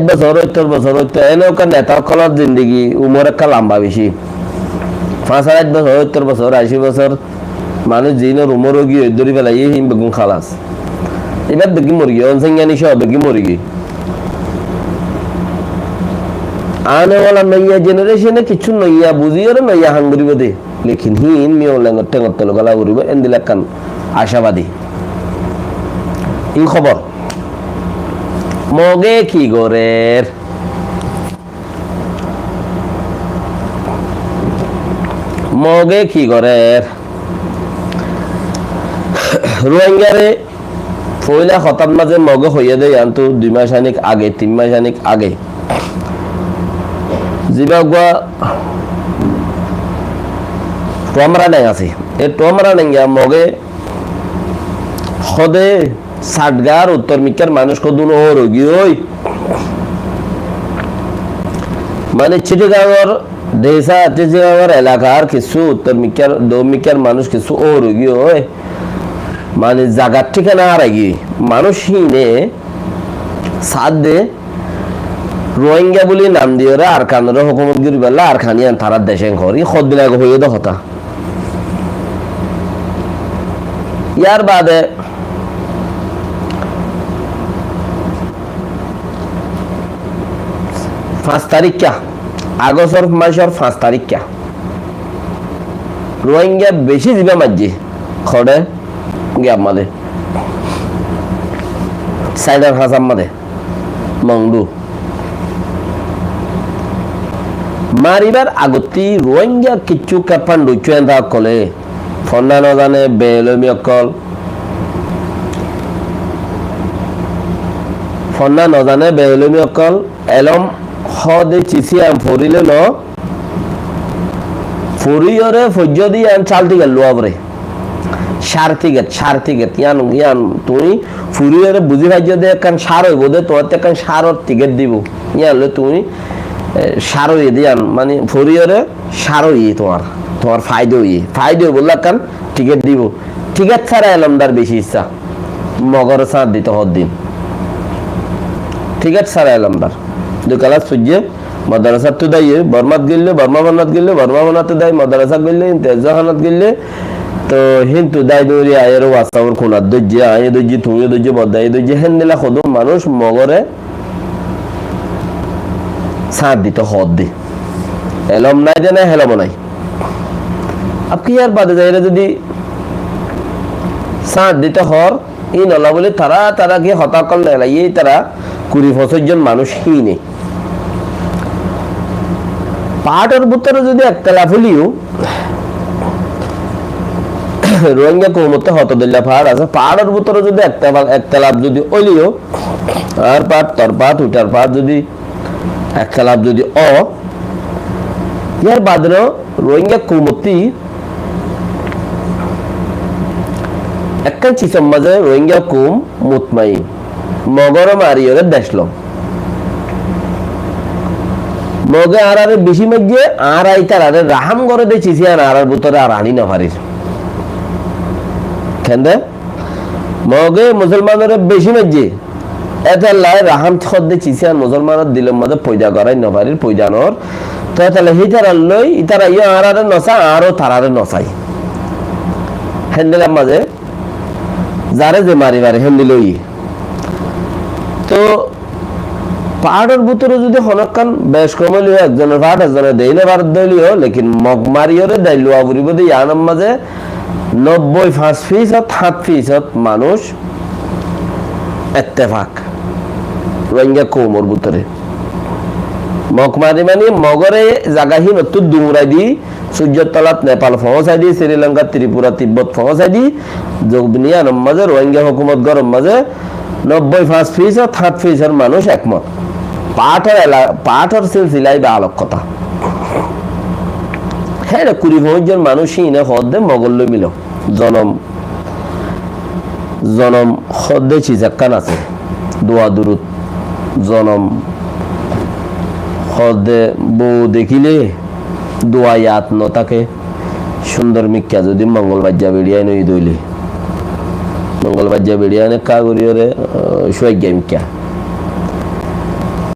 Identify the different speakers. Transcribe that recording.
Speaker 1: বছর 70 বছর হইতো এনেও নেতা কলার জিন্দগি উমর একটা লম্বা বেশি 5-8 বছর 70 বছর 80 বছর মানুষ জিনের উমর গিয়ে ধরি পেলাই হিম বেগুন খালাস এবার দেখি মরি অনসেঙ্গানি সব দেখি মরি গিয়ে आने वाला नया जनरेशन किच्छु नया बुझियो रे नया हांगुरी बदे लेकिन हिन मियो लंगटे गत्तलो गला उरिबो एंदिलाकान आशाबादी इन खबर मगे की गोरेर मगे की गोरेर रोहिंग्यारे पयला खतम माजे मगे हइया दे यान्तु 2 मासानिक आगे 3 मासानिक आगे জিবাগুয়া টমরা নাই আছে এই টমরা নেঙ্গা মগে খদে সাটগার উত্তর মিকার মানুষ কদুন ও রোগী ওই মানে চিটিগাঁওর দেশা চিটিগাঁওর এলাকার কিছু উত্তর মিকার দমিকার মানুষ কিছু ও রোগী ওই মানে জায়গার ঠিকানা আর আগে মানুষ হিনে সাথ দে রোহিঙ্গা বলে নাম দিয়ে আর কানের হুকুমত গিরি বেলা আর খানিয়ান তারা দেশে ঘর ই খদ দিলাগ হয়ে দো হতা ইয়ার বাদে পাঁচ তারিখ কা আগস্ট মাসের 5 তারিখ কা রোহিঙ্গা বেশি দিবে মাঝে খড়ে গিয়ে আমাদের সাইডার হাসাম মাদে মংডু মারিবার আগতি রোহিঙ্গা কিচ্ছু কাপান ডুচুয়েন্দা কলে ফন্না নজানে বেলমি অকল ফন্না নজানে বেলমি অকল এলম হদে চিসিয়াম ফরিলে ন ফরিয়রে ফজ্জদি আন চালতি গেল আবরে সারতিগেত ইয়ান তুমি ফুরিয়রে বুঝি ভাই যদি কান সার হইব দে তোমার তে কান সারর টিকেট দিব ইয়ালে তুমি সারই দিয়ান মানে ফরিয়রে সারই তোমার ফায়দা বললা কান টিকেট দিব টিকেট ছাড়া এলমদার বেশি ইচ্ছা মগর সাথ দিতে হদ্দিন টিকেট ছাড়া এলমদার দুই কালাস সুজ্জে মাদ্রাসা তো দেয় বর্মাত গেলে বর্মা বানাতে দেয় মাদ্রাসা গেলে ইন্তেজাহানাত গেলে তো হিন্দু দায় দৌড়ি আয়ের ওয়াসাওর খুনার দজ্জে আয়ে দজ্জে তুমি দজ্জে বদাই দজ্জে হেন দিলা খদ মানুষ মগরে সাথ দিতে হদ দি এলম নাই দে না হেলম নাই আপনি ইয়ার বাদে যাইলে যদি সাথ দিতে হর ই নলা বলে তারা কি হতাকল নেলাই তারা 20-25 জন মানুষ হিনে পাহাড়ের ভিতরে যদি একতলা ফুলিও রোহিঙ্গা কৌমতে হতদুল্লাহ পাহাড় আছে পাহাড়ের ভিতরে যদি একতলা যদি অলিও আর পাট তর পাট উটার পাট যদি একতলাপ যদি ইয়ার বাদে রোহিঙ্গা কৌমতি একটা চিসম মাঝে রোহিঙ্গা কুম মুতমাই মগর মারিয়রে দেশল মগে আর বেশি মধ্যে আর আইতার আরে রাহাম করে দে চিসি আর ভিতরে আর আনি না পারিস কেন মগে মুসলমানের বেশি মধ্যে এতাল্লাই রাহাম খদ্দে চিসিয়ান মুসলমানের দিলের মধ্যে পয়দা করাই নপারির পয়দানোর তো তাহলে হিতারার লই ইতারা ইয়ে আরারে নসা আরো তারারে নসাই হেন্দিলার মাঝে যারে যে মারিবারে হেন্দিলই তো পাহাড়ের ভিতরে যদি হনকান বেশ কমলিও একজনের ভাট একজনের দেইলে ভারত দলিও লেকিন মগ মারিয়রে দাইলো আবরিব দে ইয়ানার মাঝে 95% মানুষ ইত্তেফাক রোহিঙ্গা কৌমর ভিতরে মকমারি মানে মগরে জাগাহি নতুন দুমরাই দি সূর্যের তলাত নেপাল পৌঁছাই দি শ্রীলঙ্কা ত্রিপুরা তিব্বত পৌঁছাই দি যোগবিনিয়ার মাঝে রোহিঙ্গা হুকুমত গরম মাঝে 95% মানুষ একমত পাঠর সিলসিলাই বা আলোক কথা হ্যাঁ 20-25 জন মানুষই ইনে হদ্দে মগল্য মিল জনম হদ্দে চিজাক্কান আছে দোয়া দুরুদ জনম হদ্দে বউ দেখিলে দোয়া ইয়াত নতাকে সুন্দর মিক্কা যদি মঙ্গলবাজ্যা বেড়িয়ায় নই দইলে মঙ্গলবাজ্যা বেড়িয়ানে কা করিও রে শুয়াই মিক্কা